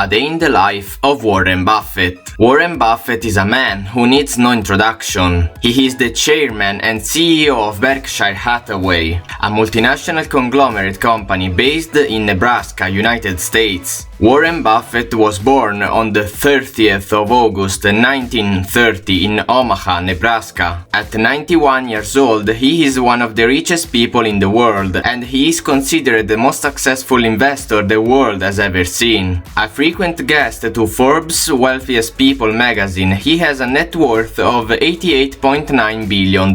A Day in the Life of Warren Buffett. Warren Buffett is a man who needs no introduction. He is the chairman and CEO of Berkshire Hathaway, a multinational conglomerate company based in Nebraska, United States. Warren Buffett was born on the 30th of August 1930 in Omaha, Nebraska. At 91 years old, he is one of the richest people in the world, and he is considered the most successful investor the world has ever seen. A frequent guest to Forbes' Wealthiest People magazine, he has a net worth of $88.9 billion.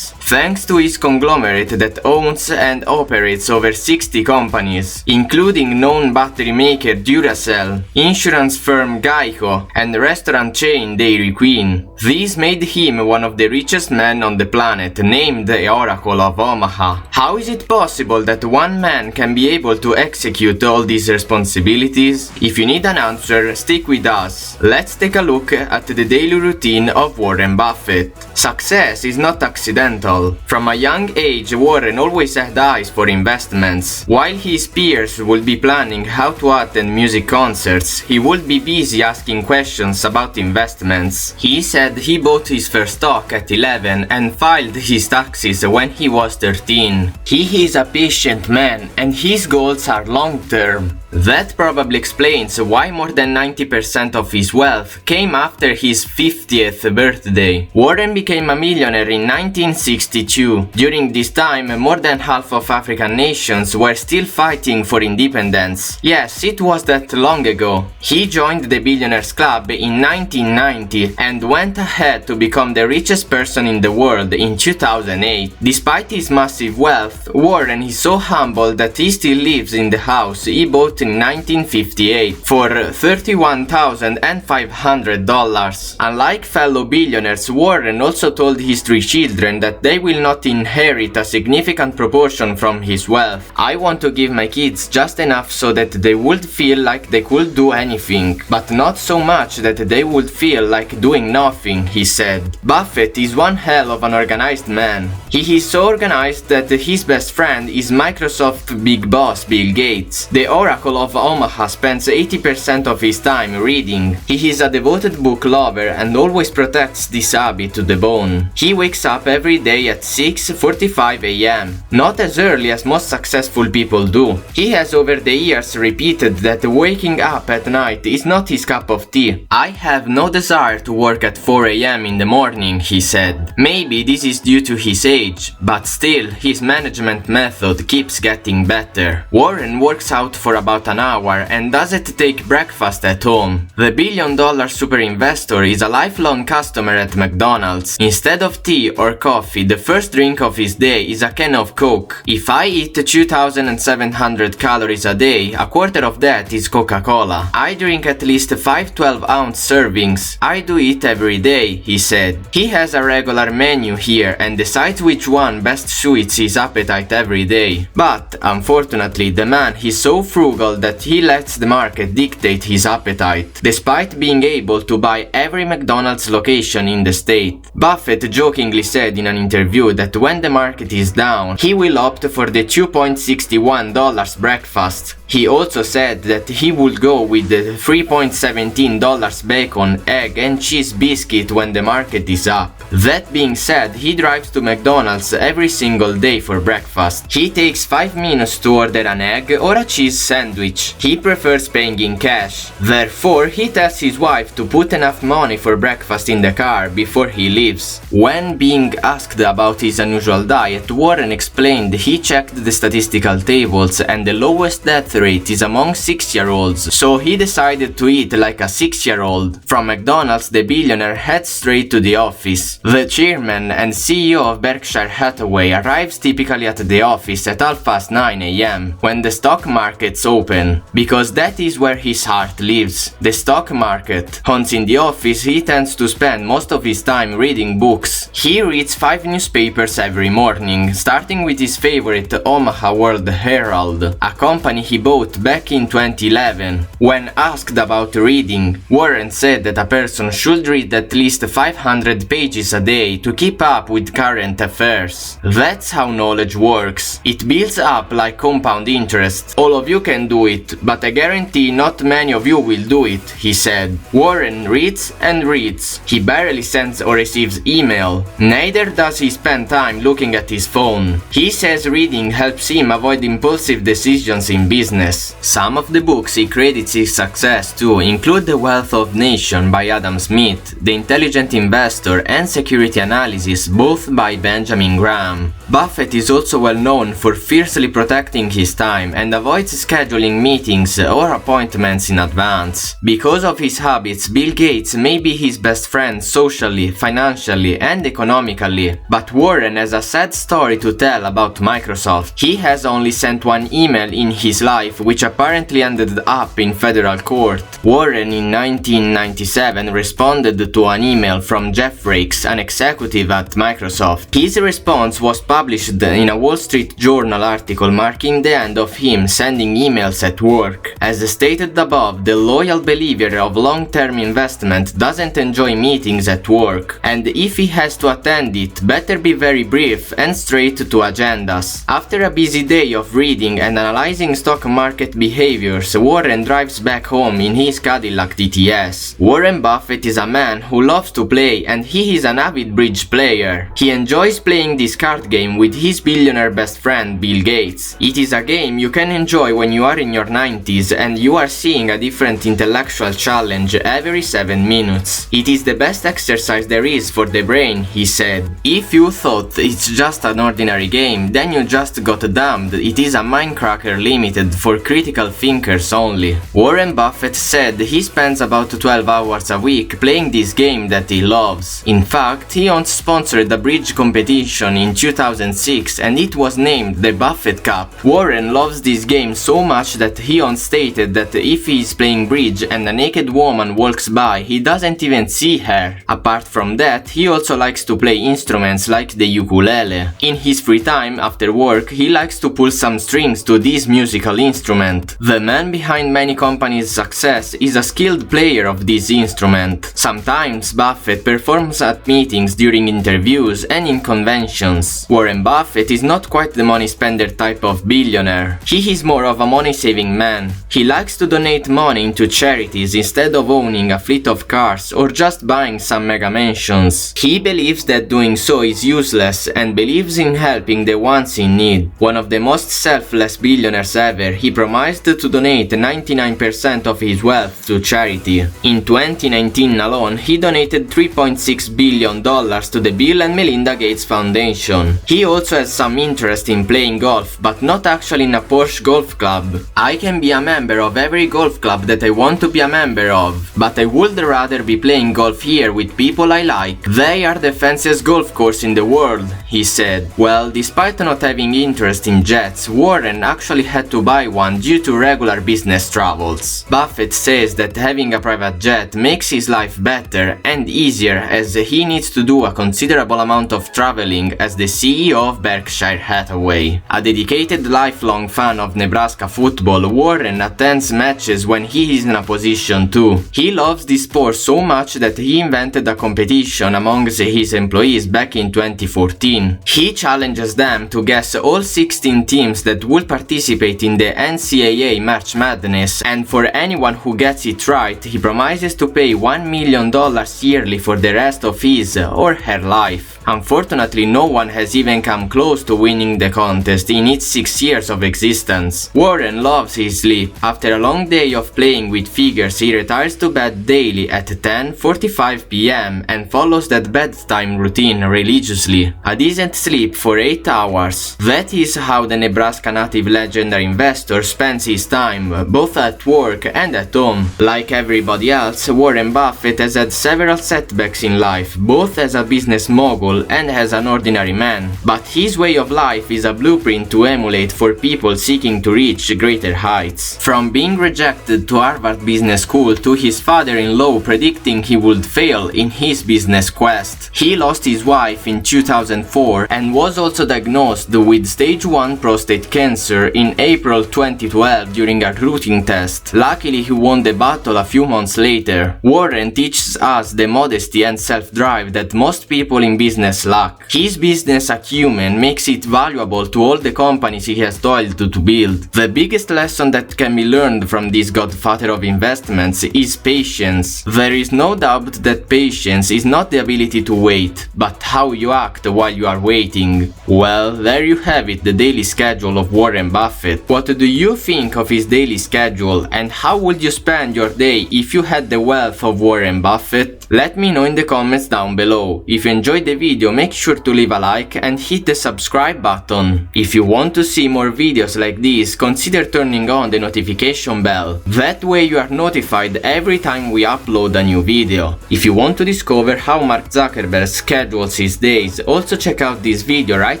Thanks to his conglomerate that owns and operates over 60 companies, including known battery maker Duracell, insurance firm Geico, and restaurant chain Dairy Queen. This made him one of the richest men on the planet, named the Oracle of Omaha. How is it possible that one man can be able to execute all these responsibilities? If you need an answer, stick with us. Let's take a look at the daily routine of Warren Buffett. Success is not accidental. From a young age, Warren always had eyes for investments. While his peers would be planning how to attend music concerts, he would be busy asking questions about investments. He said he bought his first stock at 11 and filed his taxes when he was 13. He is a patient man and his goals are long-term. That probably explains why more than 90% of his wealth came after his 50th birthday. Warren became a millionaire in 1962. During this time, more than half of African nations were still fighting for independence. Yes, it was that long ago. He joined the Billionaires Club in 1990 and went ahead to become the richest person in the world in 2008. Despite his massive wealth, Warren is so humble that he still lives in the house he bought in 1958 for $31,500. Unlike fellow billionaires, Warren also told his 3 children that they will not inherit a significant proportion from his wealth. I want to give my kids just enough so that they would feel like they could do anything, but not so much that they would feel like doing nothing, he said. Buffett is one hell of an organized man. He is so organized that his best friend is Microsoft big boss Bill Gates. The Oracle of Omaha spends 80% of his time reading. He is a devoted book lover and always protects this habit to the bone. He wakes up every day at 6:45 a.m., not as early as most successful people do. He has over the years repeated that waking up at night is not his cup of tea. I have no desire to work at 4 a.m. in the morning, he said. Maybe this is due to his age, but still, his management method keeps getting better. Warren works out for about an hour and doesn't take breakfast at home. The billion-dollar super investor is a lifelong customer at McDonald's. Instead of tea or coffee, the first drink of his day is a can of Coke. If I eat 2,700 calories a day, a quarter of that is Coca-Cola. I drink at least 5 12-ounce servings. I do it every day, he said. He has a regular menu here and decides which one best suits his appetite every day. But, unfortunately, the man is so frugal that he lets the market dictate his appetite, despite being able to buy every McDonald's location in the state. Buffett jokingly said in an interview that when the market is down, he will opt for the $2.61 breakfast. He also said that he would go with the $3.17 bacon, egg and cheese biscuit when the market is up. That being said, he drives to McDonald's every single day for breakfast. He takes 5 minutes to order an egg or a cheese sandwich. He prefers paying in cash. Therefore, he tells his wife to put enough money for breakfast in the car before he leaves. When being asked about his unusual diet, Warren explained he checked the statistical tables and the lowest death rate is among 6-year-olds, so he decided to eat like a 6-year-old. From McDonald's, the billionaire heads straight to the office. The chairman and CEO of Berkshire Hathaway arrives typically at the office at 9:30 a.m. when the stock markets open, because that is where his heart lives, the stock market. Once in the office, he tends to spend most of his time reading books. He reads 5 newspapers every morning, starting with his favorite Omaha World Herald, a company he bought back in 2011. When asked about reading, Warren said that a person should read at least 500 pages a day to keep up with current affairs. That's how knowledge works. It builds up like compound interest. All of you can do it, but I guarantee not many of you will do it, he said. Warren reads and reads. He barely sends or receives email. Neither does he spend time looking at his phone. He says reading helps him avoid impulsive decisions in business. Some of the books he credits his success to include The Wealth of Nations by Adam Smith, The Intelligent Investor and Security Analysis, both by Benjamin Graham. Buffett is also well known for fiercely protecting his time and avoids scheduling meetings or appointments in advance. Because of his habits, Bill Gates may be his best friend socially, financially and economically, but Warren has a sad story to tell about Microsoft. He has only sent one email in his life, which apparently ended up in federal court. Warren in 1997 responded to an email from Jeff Rakes, an executive at Microsoft. His response was published in a Wall Street Journal article marking the end of him sending emails at work. As stated above, the loyal believer of long-term investment doesn't enjoy meetings at work, and if he has to attend it, better be very brief and straight to agendas. After a busy day of reading and analyzing stock market behaviors, Warren drives back home in his Cadillac DTS. Warren Buffett is a man who loves to play, and he is an avid bridge player. He enjoys playing this card game with his billionaire best friend Bill Gates. It is a game you can enjoy when you are in your 90s and you are seeing a different intellectual challenge every 7 minutes. It is the best exercise there is for the brain, he said. If you thought it's just an ordinary game, then you just got damned. It is a Minecracker limited for critical thinkers only. Warren Buffett said he spends about 12 hours a week playing this game that he loves. In fact, he once sponsored a bridge competition in 2006 and it was named the Buffett Cup. Warren loves this game so much that he once stated that if he is playing bridge and a naked woman walks by, he doesn't even see her. Apart from that, he also likes to play instruments like the ukulele. In his free time after work, he likes to pull some strings to this musical instrument. The man behind many companies' success is a skilled player of this instrument. Sometimes Buffett performs at meetings, during interviews and in conventions. Warren Buffett is not quite the money spender type of billionaire. He is more of a money saving man. He likes to donate money into charities instead of owning a fleet of cars or just buying some mega mansions. He believes that doing so is useless and believes in helping the ones in need. One of the most selfless billionaires ever, he promised to donate 99% of his wealth to charity. In 2019 alone, he donated $3.6 billion to the Bill and Melinda Gates Foundation. He also has some interest in playing golf, but not actually in a Porsche golf club. I can be a member of every golf club that I want to be a member of, but I would rather be playing golf here with people I like. They are the fanciest golf course in the world, he said. Well, despite not having interest in jets, Warren actually had to buy one due to regular business travels. Buffett says that having a private jet makes his life better and easier as he needs to do a considerable amount of traveling as the CEO of Berkshire Hathaway. A dedicated lifelong fan of Nebraska football, Warren attends matches when he is in a position to. He loves this sport so much that he invented a competition amongst his employees back in 2014. He challenges them to guess all 16 teams that will participate in the NCAA March Madness, and for anyone who gets it right, he promises to pay $1 million yearly for the rest of his or her life. Unfortunately, no one has even come close to winning the contest in its 6 years of existence. Warren loves his sleep. After a long day of playing with figures, he retires to bed daily at 10:45 p.m. and follows that bedtime routine religiously. A decent sleep for 8 hours. That is how the Nebraska native legendary investor spends his time, both at work and at home. Like everybody else, Warren Buffett has had several setbacks in life, both as a business mogul and as an ordinary man. But his way of life is a blueprint to emulate for people seeking to reach greater heights. From being rejected to Harvard Business School to his father-in-law predicting he would fail in his business quest. He lost his wife in 2004 and was also diagnosed with stage 1 prostate cancer in April 2012 during a routine test. Luckily, he won the battle a few months later. Warren teaches us the modesty and self-drive that most people in business lack. His business acumen makes it valuable to all the companies he has toiled to build. The biggest lesson that can be learned from this godfather of investments is patience. There is no doubt that patience is not the ability to wait, but how you act while you are waiting. Well, there you have it, the daily schedule of Warren Buffett. What do you think of his daily schedule, and how would you spend your day if you had the wealth of Warren Buffett? Let me know in the comments down below. If you enjoyed the video, make sure to leave a like and hit the subscribe button. If you want to see more videos like this, consider turning on the notification bell. That way you are notified every time we upload a new video. If you want to discover how Mark Zuckerberg schedules his days, also check out this video right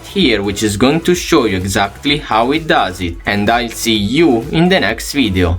here, which is going to show you exactly how he does it. And I'll see you in the next video.